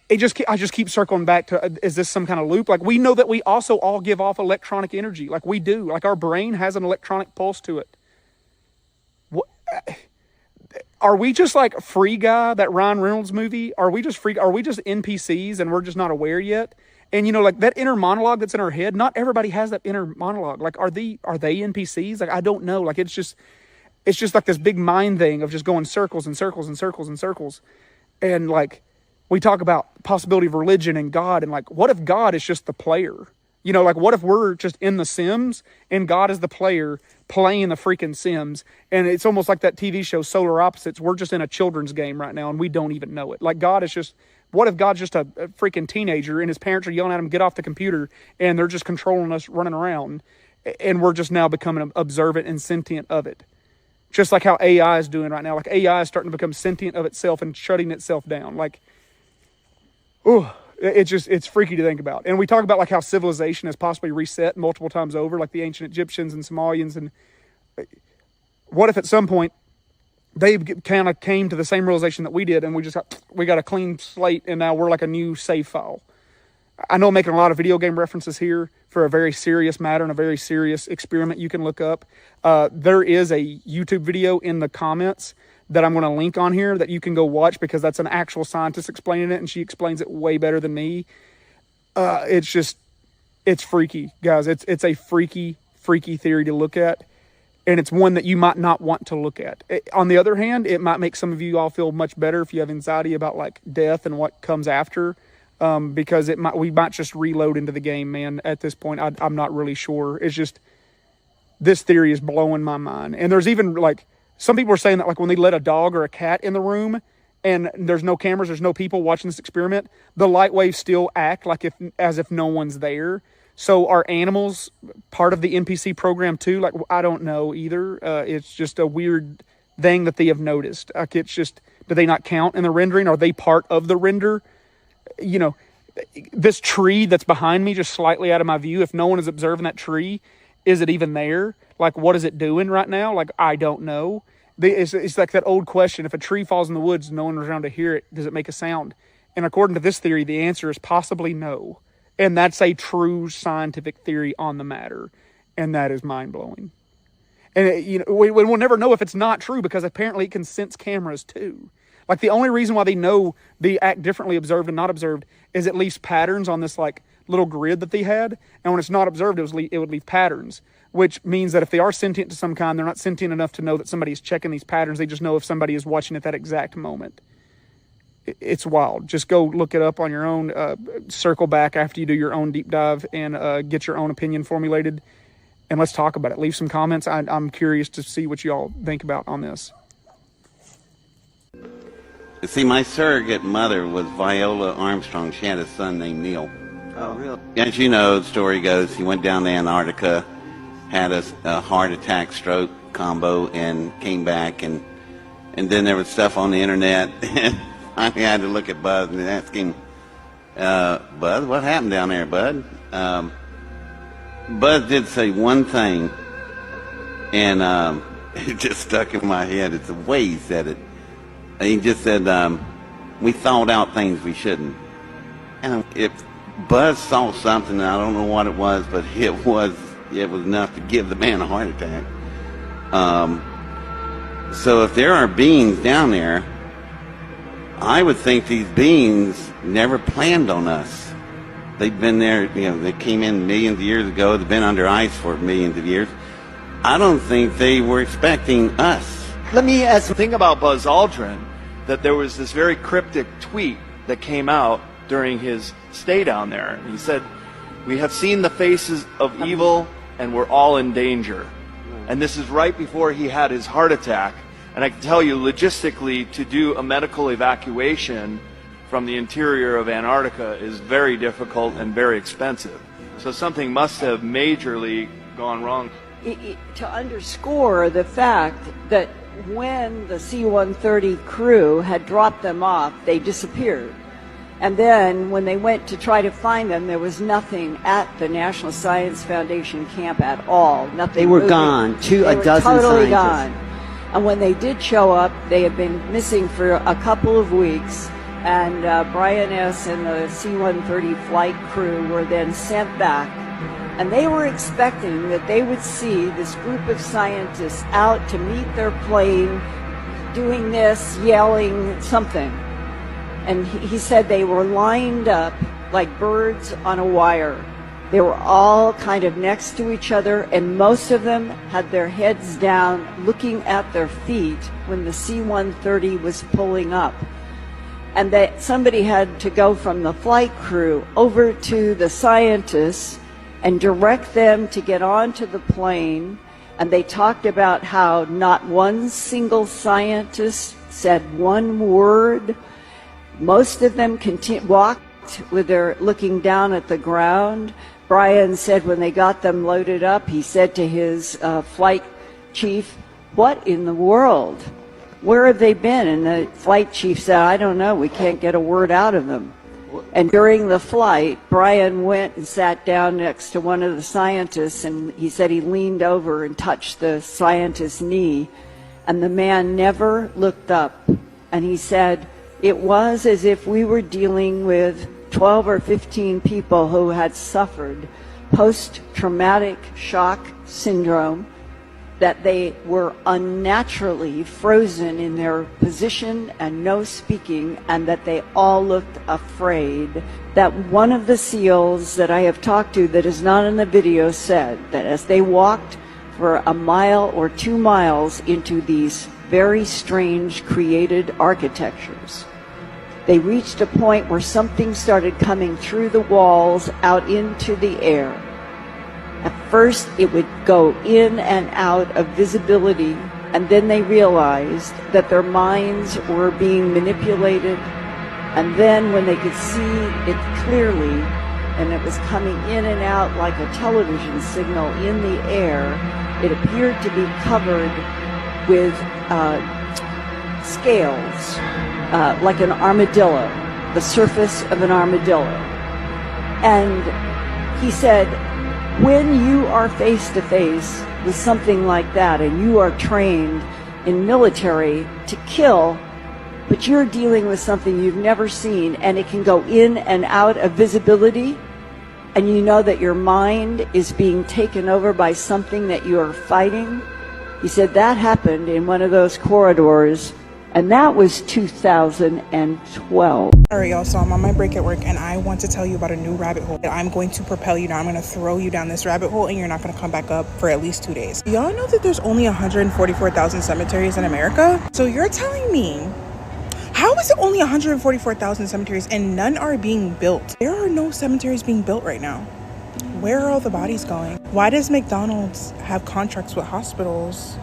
I just keep circling back to, is this some kind of loop? Like, we know that we also all give off electronic energy. Like we do. Like our brain has an electronic pulse to it. Are we just like Free Guy, that Ryan Reynolds movie? Are we just NPCs and we're just not aware yet? And like that inner monologue that's in our head, not everybody has that inner monologue. Like, are they NPCs? Like, I don't know. Like, it's just like this big mind thing of just going circles and circles and circles and circles. And like, we talk about possibility of religion and God, and like, what if God is just the player? Like, what if we're just in the Sims and God is the player playing the freaking Sims? And it's almost like that TV show Solar Opposites. We're just in a children's game right now and we don't even know it. Like, what if God's just a freaking teenager and his parents are yelling at him, get off the computer, and they're just controlling us running around, and we're just now becoming observant and sentient of it? Just like how AI is doing right now. Like, AI is starting to become sentient of itself and shutting itself down. Like, it's freaky to think about. And we talk about like how civilization has possibly reset multiple times over, like the ancient Egyptians and Somalians. And what if at some point they kind of came to the same realization that we did, and we got a clean slate, and now we're like a new save file. I know I'm making a lot of video game references here for a very serious matter and a very serious experiment you can look up. There is a YouTube video in the comments that I'm going to link on here that you can go watch, because that's an actual scientist explaining it, and she explains it way better than me. It's freaky, guys. It's a freaky theory to look at. and it's one that you might not want to look at. On the other hand, it might make some of you all feel much better if you have anxiety about like death and what comes after, because we might just reload into the game, man. At this point, I'm not really sure. It's just, this theory is blowing my mind. And there's even like, some people are saying that like when they let a dog or a cat in the room and there's no cameras, there's no people watching this experiment, the light waves still act like as if no one's there. So are animals part of the NPC program too? Like, I don't know either. It's just a weird thing that they have noticed. Like, it's just, do they not count in the rendering? Are they part of the render? You know, this tree that's behind me, just slightly out of my view, if no one is observing that tree, is it even there? Like, what is it doing right now? Like, I don't know. It's like that old question, if a tree falls in the woods, no one was around to hear it, does it make a sound? And according to this theory, the answer is possibly no. And that's a true scientific theory on the matter. And that is mind-blowing. And, you know, we'll never know if it's not true, because apparently it can sense cameras too. Like, the only reason why they know they act differently observed and not observed is it leaves patterns on this, like, little grid that they had. And when it's not observed, it would leave patterns, which means that if they are sentient to some kind, they're not sentient enough to know that somebody is checking these patterns. They just know if somebody is watching at that exact moment. It's wild. Just go look it up on your own. Circle back after you do your own deep dive and get your own opinion formulated. And let's talk about it. Leave some comments. I'm curious to see what you all think about on this. See, my surrogate mother was Viola Armstrong. She had a son named Neil. Oh, really? As you know, the story goes, he went down to Antarctica, had a heart attack, stroke combo, and came back. And then there was stuff on the internet. And I had to look at Buzz and ask him, Buzz, what happened down there, Bud? Buzz did say one thing, and it just stuck in my head. It's the way he said it. He just said, we thought out things we shouldn't. And if Buzz saw something, I don't know what it was, but it was enough to give the man a heart attack. So if there are beings down there, I would think these beings never planned on us. They've been there, you know, they came in millions of years ago. They've been under ice for millions of years. I don't think they were expecting us. Let me ask something about Buzz Aldrin, that there was this very cryptic tweet that came out during his stay down there. He said, "We have seen the faces of evil and we're all in danger." And this is right before he had his heart attack. And I can tell you, logistically, to do a medical evacuation from the interior of Antarctica is very difficult and very expensive. So something must have majorly gone wrong. To underscore the fact that when the C-130 crew had dropped them off, they disappeared. And then when they went to try to find them, there was nothing at the National Science Foundation camp at all. Nothing. They were moving. gone. They were totally scientists. gone. And when they did show up, they had been missing for a couple of weeks. And Brian S. and the C-130 flight crew were then sent back. And they were expecting that they would see this group of scientists out to meet their plane, doing this, yelling something. And he said they were lined up like birds on a wire. They were all kind of next to each other, and most of them had their heads down, looking at their feet when the C-130 was pulling up. And that somebody had to go from the flight crew over to the scientists and direct them to get onto the plane. And they talked about how not one single scientist said one word. Most of them walked with their looking down at the ground. Brian said when they got them loaded up, he said to his flight chief, "What in the world? Where have they been?" And the flight chief said, "I don't know. We can't get a word out of them." And during the flight, Brian went and sat down next to one of the scientists, and he said he leaned over and touched the scientist's knee, and the man never looked up. And he said, it was as if we were dealing with 12 or 15 people who had suffered post-traumatic shock syndrome, that they were unnaturally frozen in their position and no speaking, and that they all looked afraid. That one of the SEALs that I have talked to that is not in the video said that as they walked for a mile or 2 miles into these very strange created architectures. They reached a point where something started coming through the walls out into the air. At first, it would go in and out of visibility, and then they realized that their minds were being manipulated. And then when they could see it clearly, and it was coming in and out like a television signal in the air, it appeared to be covered with scales, like an armadillo, the surface of an armadillo. And he said, when you are face to face with something like that, and you are trained in military to kill, but you're dealing with something you've never seen, and it can go in and out of visibility, and you know that your mind is being taken over by something that you are fighting. He said that happened in one of those corridors, and that was 2012. Alright, y'all, so I'm on my break at work, and I want to tell you about a new rabbit hole that I'm going to propel you down. I'm going to throw you down this rabbit hole, and you're not going to come back up for at least 2 days. Y'all know that there's only 144,000 cemeteries in America? So you're telling me, how is it only 144,000 cemeteries and none are being built? There are no cemeteries being built right now. Where are all the bodies going? Why does McDonald's have contracts with hospitals?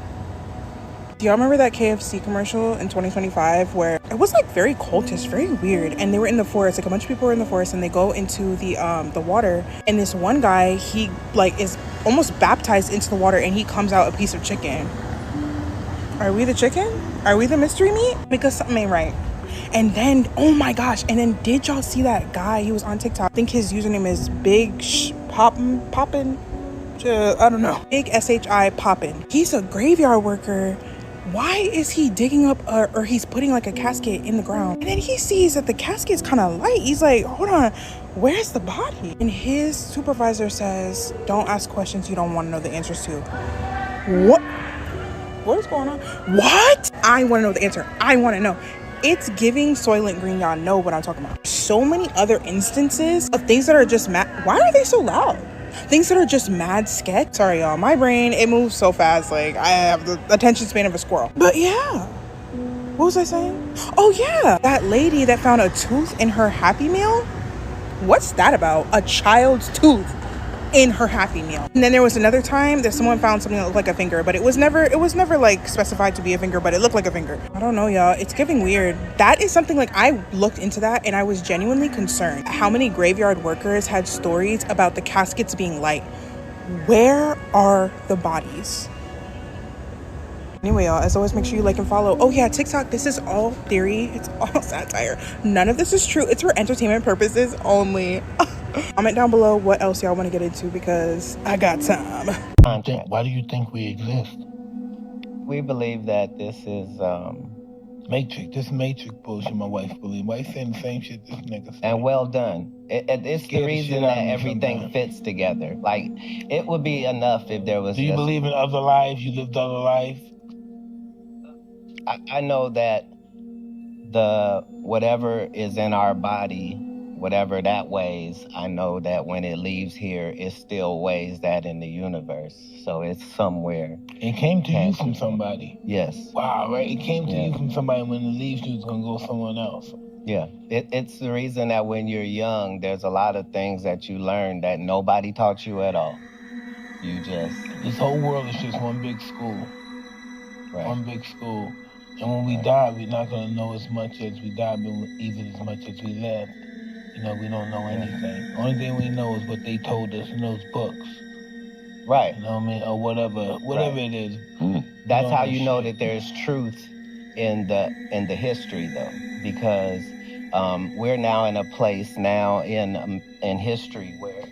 Do y'all remember that KFC commercial in 2025 where it was like very cultish, very weird, and they were in the forest, like a bunch of people were in the forest, and they go into the water, and this one guy, he like is almost baptized into the water, and he comes out a piece of chicken. Are we the chicken? Are we the mystery meat? Because something ain't right. And then, oh my gosh, and then did y'all see that guy? He was on TikTok. I think his username is Big Poppin', I don't know. Big SHI Poppin'. He's a graveyard worker. Why is he digging up or he's putting like a casket in the ground? And then he sees that the casket's kind of light. He's like, hold on, where's the body? And his supervisor says, don't ask questions you don't want to know the answers to. What? What is going on? What? I want to know the answer. I want to know. It's giving Soylent Green. Y'all know what I'm talking about. So many other instances of things that are just mad. Why are they so loud? Things that are just mad sketch. Sorry, y'all. My brain, it moves so fast. Like, I have the attention span of a squirrel. But yeah. What was I saying? Oh, yeah. That lady that found a tooth in her Happy Meal. What's that about? A child's tooth in her Happy Meal. And then there was another time that someone found something that looked like a finger, but it was never like specified to be a finger, but it looked like a finger. I don't know, y'all. It's giving weird. That is something like I looked into that and I was genuinely concerned. How many graveyard workers had stories about the caskets being light? Where are the bodies? Anyway, y'all, as always, make sure you like and follow. Oh yeah, TikTok, this is all theory. It's all satire. None of this is true. It's for entertainment purposes only. Comment down below what else y'all want to get into because I got time. Why do you think we exist? We believe that this is Matrix. This Matrix bullshit my wife believes. Wife saying the same shit this nigga said. And well done. It's the reason that everything fits together. Like, it would be enough if there was. Do you believe in other lives? You lived other lives? I know that the whatever is in our body, whatever that weighs, I know that when it leaves here, it still weighs that in the universe. So it's somewhere. It came to you from somebody. Yes. Wow, right? It came to you from somebody. When it leaves you, it's going to go someone else. Yeah. It's the reason that when you're young, there's a lot of things that you learn that nobody taught you at all. You just... This whole world is just one big school. Right. One big school. And when we die, we're not going to know as much as we died, but even as much as we lived. You know, we don't know anything. Only thing we know is what they told us in those books. Right. You know what I mean? Or whatever it is. That's how you know that there's truth in the history, though, because we're now in a place now in history where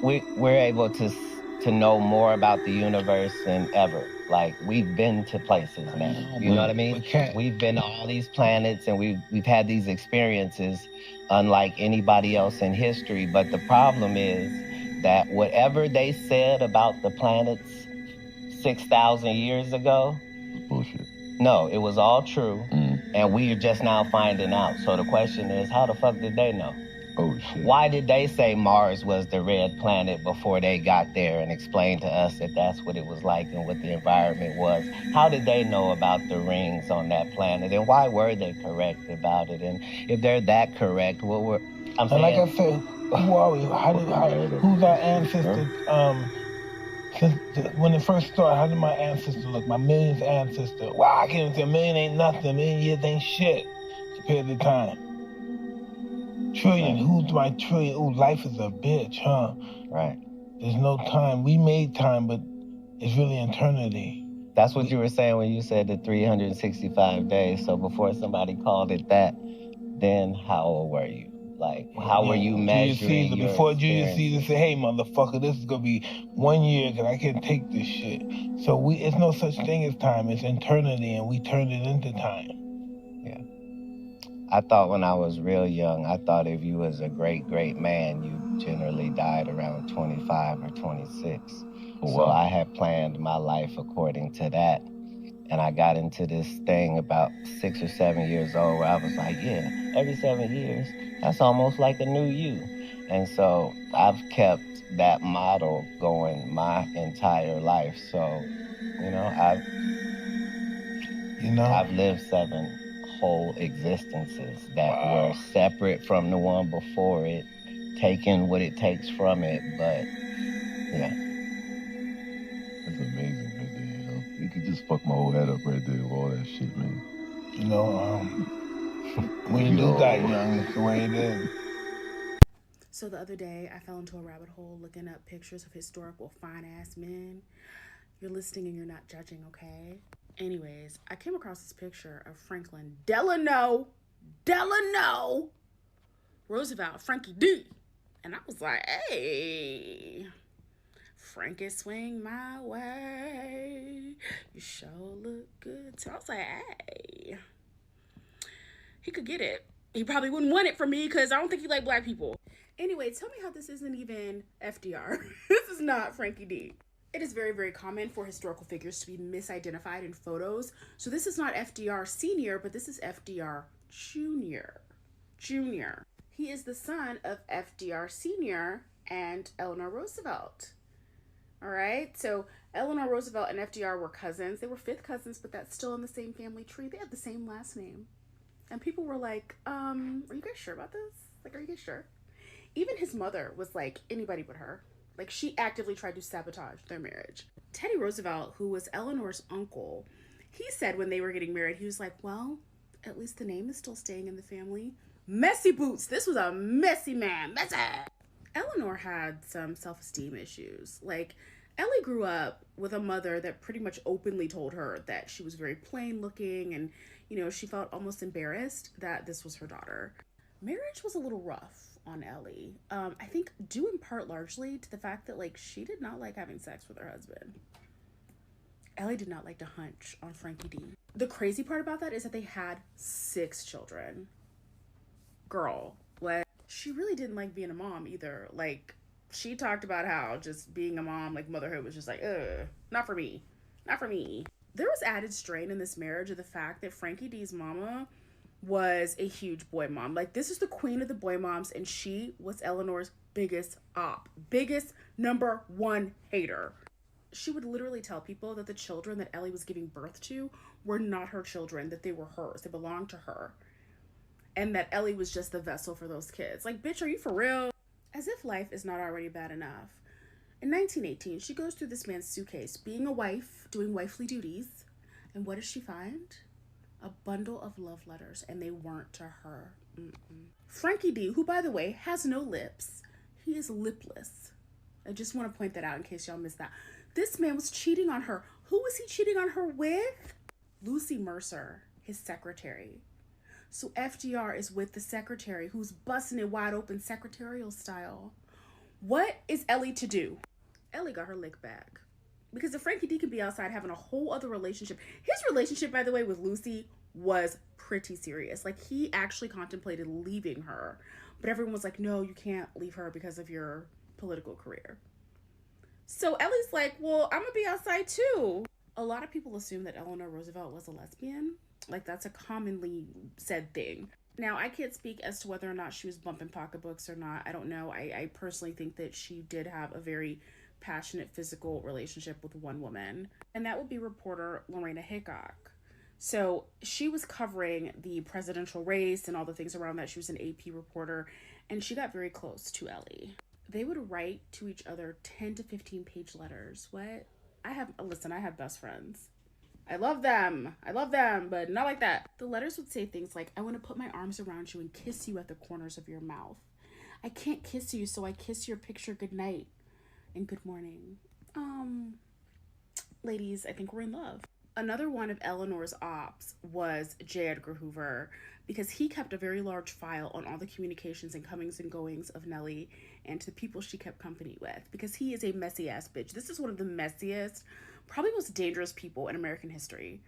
we're able to know more about the universe than ever. Like, we've been to places now. You know what I mean? We've been to all these planets and we've had these experiences unlike anybody else in history. But the problem is that whatever they said about the planets 6,000 years ago, bullshit. No, it was all true. And we are just now finding out. So the question is, how the fuck did they know? Oh, shit. Why did they say Mars was the red planet before they got there and explained to us that that's what it was like and what the environment was? How did they know about the rings on that planet? And why were they correct about it? And if they're that correct, what were... I'm saying... Like I said, who are we? Who's our ancestor? When it first started, how did my ancestor look? My millionth ancestor. Wow, I can't even say a million ain't nothing. A million years ain't shit compared to time. Trillion, who's my trillion? Ooh, life is a bitch, huh? Right. There's no time. We made time, but it's really eternity. That's what you were saying when you said the 365 days. So before somebody called it that, then how old were you? Like, how were you measuring your Before Julius Caesar said, hey, motherfucker, this is going to be 1 year because I can't take this shit. So it's no such thing as time. It's eternity, and we turned it into time. Yeah. I thought when I was real young, I thought if you was a great, great man, you generally died around 25 or 26. Oh, so I had planned my life according to that. And I got into this thing about 6 or 7 years old where I was like, yeah, every 7 years, that's almost like a new you. And so I've kept that model going my entire life. So, I've lived 7 whole existences that were separate from the one before it, taking what it takes from it, but yeah. That's amazing right there, you know? You could just fuck my whole head up right there with all that shit, man. When you do die young, it's the way it is. So the other day, I fell into a rabbit hole looking up pictures of historical fine-ass men. You're listening and you're not judging, okay? Anyways, I came across this picture of Franklin Delano Roosevelt, Frankie D. And I was like, hey, Frankie, swing my way. You sure look good. So I was like, hey, he could get it. He probably wouldn't want it from me because I don't think he liked black people. Anyway, tell me how this isn't even FDR. This is not Frankie D. It is very, very common for historical figures to be misidentified in photos. So this is not FDR Sr., but this is FDR Jr. He is the son of FDR Sr. and Eleanor Roosevelt. All right, so Eleanor Roosevelt and FDR were cousins. They were 5th cousins, but that's still in the same family tree. They had the same last name. And people were like, are you guys sure about this? Like, are you guys sure? Even his mother was like, anybody but her. Like, she actively tried to sabotage their marriage. Teddy Roosevelt, who was Eleanor's uncle, he said when they were getting married, he was like, well, at least the name is still staying in the family. Messy boots. This was a messy man. Messy. Eleanor had some self-esteem issues. Like, Ellie grew up with a mother that pretty much openly told her that she was very plain looking and, she felt almost embarrassed that this was her daughter. Marriage was a little rough on Ellie. I think due in part largely to the fact that, like, she did not like having sex with her husband. Ellie did not like to hunch on Frankie D. The crazy part about that is that they had 6 children. Girl, like, she really didn't like being a mom either. Like, she talked about how just being a mom, like, motherhood was just like, not for me. Not for me. There was added strain in this marriage of the fact that Frankie D's mama was a huge boy mom. Like, this is the queen of the boy moms, and she was Eleanor's biggest number 1 hater. She would literally tell people that the children that Ellie was giving birth to were not her children, that they were hers. They belonged to her. And that Ellie was just the vessel for those kids. Like, bitch, are you for real? As if life is not already bad enough. In 1918, she goes through this man's suitcase, being a wife, doing wifely duties. And what does she find? A bundle of love letters, and they weren't to her. Frankie D, who, by the way, has no lips. He is lipless. I just want to point that out in case y'all missed that. This man was cheating on her. Who was he cheating on her with? Lucy Mercer, his secretary. So FDR is with the secretary who's busting it wide open secretarial style. What is Ellie to do? Ellie got her lick back. Because if Frankie D can be outside having a whole other relationship, his relationship, by the way, with Lucy was pretty serious. Like, he actually contemplated leaving her. But everyone was like, no, you can't leave her because of your political career. So Ellie's like, well, I'm going to be outside too. A lot of people assume that Eleanor Roosevelt was a lesbian. Like, that's a commonly said thing. Now, I can't speak as to whether or not she was bumping pocketbooks or not. I don't know. I personally think that she did have a very passionate physical relationship with one woman, and that would be reporter Lorena Hickok. So she was covering the presidential race and all the things around that. She was an AP reporter, and she got very close to Ellie. They would write to each other 10 to 15 page letters. What? I have best friends. I love them, but not like that. The letters would say things like, I want to put my arms around you and kiss you at the corners of your mouth. I can't kiss you, so I kiss your picture goodnight and good morning. Ladies, I think we're in love. Another one of Eleanor's ops was J. Edgar Hoover, because he kept a very large file on all the communications and comings and goings of Nellie and to the people she kept company with, because he is a messy ass bitch. This is one of the messiest, probably most dangerous people in American history.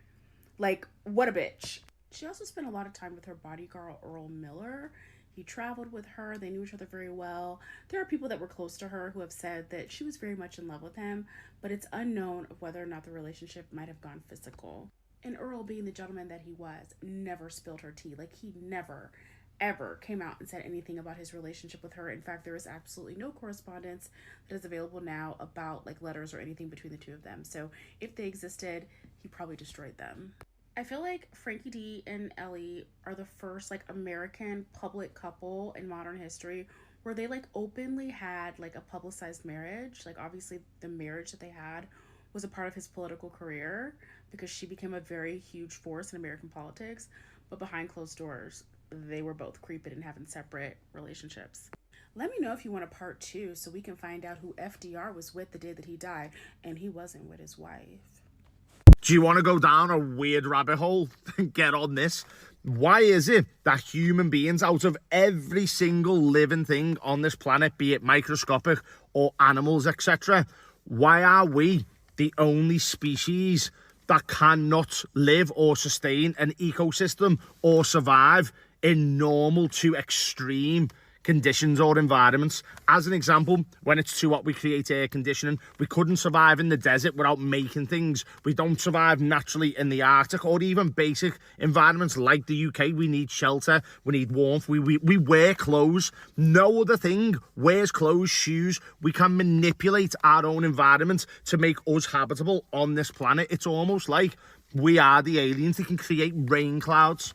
Like, what a bitch. She also spent a lot of time with her bodyguard, Earl Miller. He traveled with her. They knew each other very well. There are people that were close to her who have said that she was very much in love with him, but it's unknown of whether or not the relationship might have gone physical. And Earl, being the gentleman that he was, never spilled her tea. Like, he never, ever came out and said anything about his relationship with her. In fact, there is absolutely no correspondence that is available now about, like, letters or anything between the two of them. So if they existed, he probably destroyed them. I feel like Frankie D and Ellie are the first, like, American public couple in modern history where they, like, openly had, like, a publicized marriage. Like, obviously the marriage that they had was a part of his political career because she became a very huge force in American politics, but behind closed doors, they were both creeping and having separate relationships. Let me know if you want a part 2 so we can find out who FDR was with the day that he died, and he wasn't with his wife. Do you want to go down a weird rabbit hole and get on this? Why is it that human beings, out of every single living thing on this planet, be it microscopic or animals, etc., why are we the only species that cannot live or sustain an ecosystem or survive in normal to extreme conditions or environments? As an example, when it's too hot, we create air conditioning. We couldn't survive in the desert without making things. We don't survive naturally in the Arctic or even basic environments like the UK. We need shelter. We need warmth. We wear clothes. No other thing wears clothes, shoes. We can manipulate our own environment to make us habitable on this planet. It's almost like we are the aliens that can create rain clouds.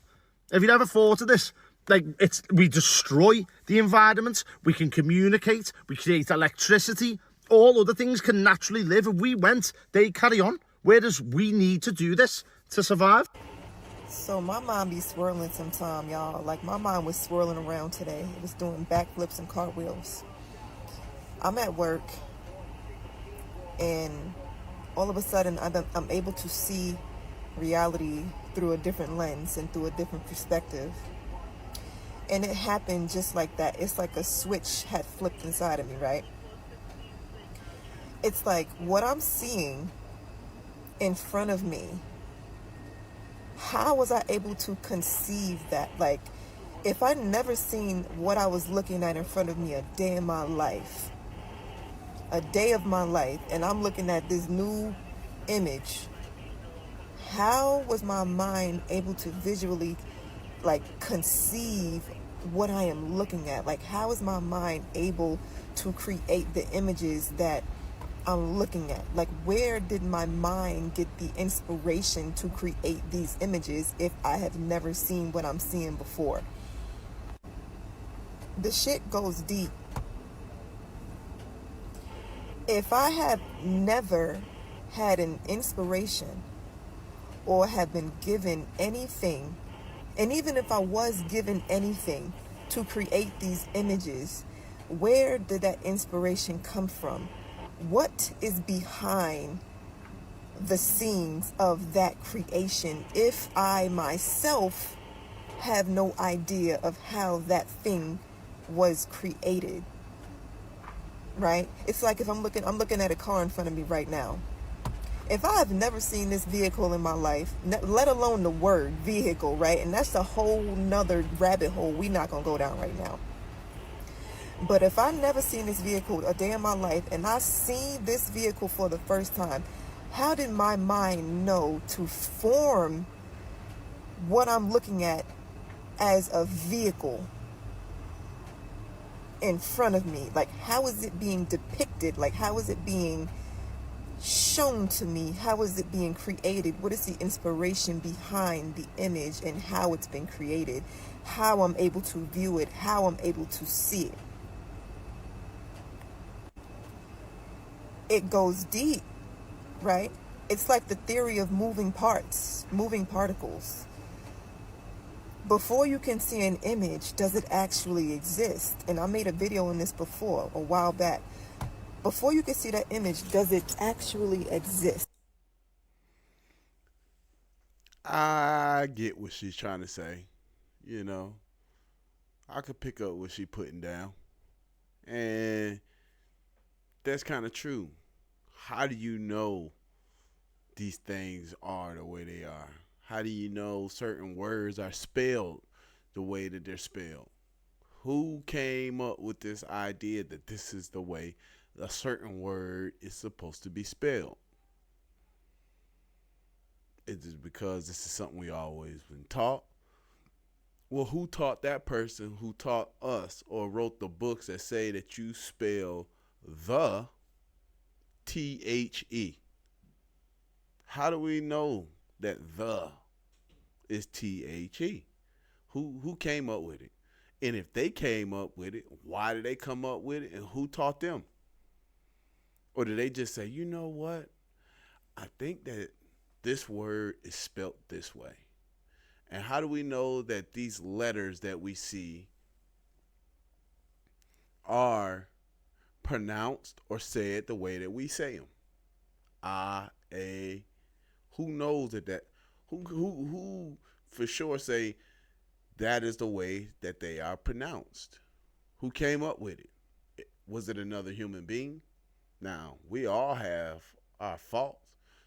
Have you ever thought of this? Like, we destroy the environment, we can communicate, we create electricity. All other things can naturally live. If we went, they carry on. Whereas we need to do this to survive. So my mind be swirling sometime, y'all. Like, my mind was swirling around today. It was doing backflips and cartwheels. I'm at work, and all of a sudden I'm able to see reality through a different lens and through a different perspective. And it happened just like that. It's like a switch had flipped inside of me, right? It's like what I'm seeing in front of me. How was I able to conceive that? Like, if I'd never seen what I was looking at in front of me a day of my life, and I'm looking at this new image, how was my mind able to visually, like, conceive what I am looking at? Like, how is my mind able to create the images that I'm looking at? Like, where did my mind get the inspiration to create these images if I have never seen what I'm seeing before? The shit goes deep. If I have never had an inspiration or have been given anything, and even if I was given anything to create these images, where did that inspiration come from? What is behind the scenes of that creation if I myself have no idea of how that thing was created? Right? It's like if I'm looking at a car in front of me right now. If I have never seen this vehicle in my life, let alone the word vehicle, right? And that's a whole nother rabbit hole we're not going to go down right now. But if I've never seen this vehicle a day in my life and I see this vehicle for the first time, how did my mind know to form what I'm looking at as a vehicle in front of me? Like, how is it being depicted? Like, how is it being shown to me? How is it being created? What is the inspiration behind the image and how it's been created? How I'm able to view it, how I'm able to see it. It goes deep, right? It's like the theory of moving parts, moving particles. Before you can see an image, does it actually exist? And I made a video on this before, a while back. Before you can see that image, does it actually exist? I get what she's trying to say. You know, I could pick up what she's putting down. And that's kind of true. How do you know these things are the way they are? How do you know certain words are spelled the way that they're spelled? Who came up with this idea that this is the way a certain word is supposed to be spelled? Is it because this is something we always been taught? Well, who taught that person who taught us or wrote the books that say that you spell the T-H-E? How do we know that the is T-H-E? Who came up with it? And if they came up with it, why did they come up with it? And who taught them? Or did they just say, you know what? I think that this word is spelt this way. And how do we know that these letters that we see are pronounced or said the way that we say them? Who knows that who for sure say that is the way that they are pronounced? Who came up with it? Was it another human being? Now, we all have our faults.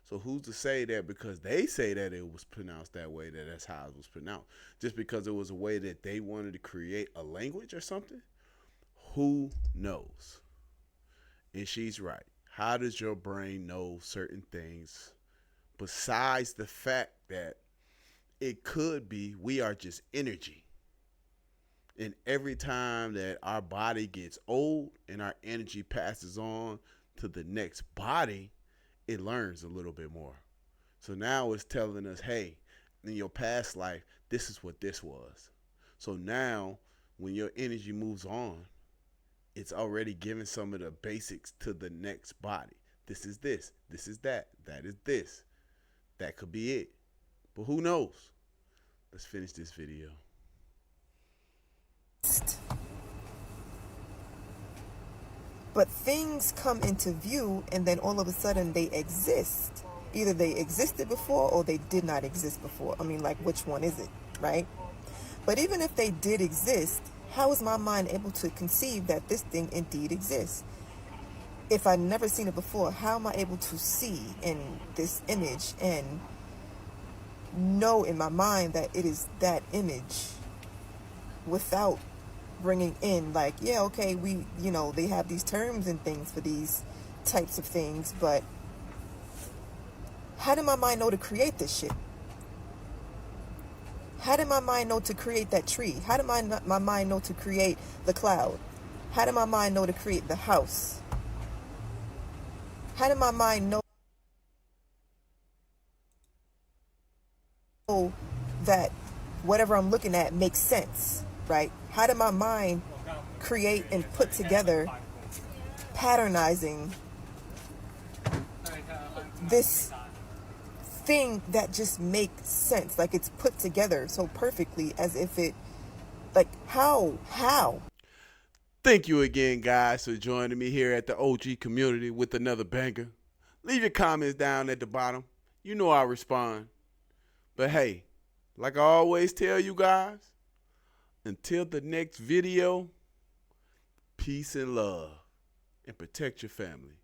So who's to say that because they say that it was pronounced that way, that that's how it was pronounced? Just because it was a way that they wanted to create a language or something? Who knows? And she's right. How does your brain know certain things besides the fact that it could be we are just energy? And every time that our body gets old and our energy passes on to the next body, it learns a little bit more. So now it's telling us, hey, in your past life, this is what this was. So now when your energy moves on, it's already giving some of the basics to the next body. This is this is that is this. That could be it. But who knows? Let's finish this video. But things come into view and then all of a sudden they exist. Either they existed before or they did not exist before. I mean, like, which one is it, right? But even if they did exist, how is my mind able to conceive that this thing indeed exists? If I've never seen it before, how am I able to see in this image and know in my mind that it is that image without bringing in, like, yeah, okay, they have these terms and things for these types of things, but how did my mind know to create this shit? How did my mind know to create that tree? How did my mind know to create the cloud? How did my mind know to create the house? How did my mind know that whatever I'm looking at makes sense, right? How did my mind create and put together patternizing this thing that just makes sense? Like, it's put together so perfectly as if it, like, how? Thank you again, guys, for joining me here at the OG community with another banger. Leave your comments down at the bottom. You know I'll respond. But hey, like I always tell you guys, until the next video, peace and love, and protect your family.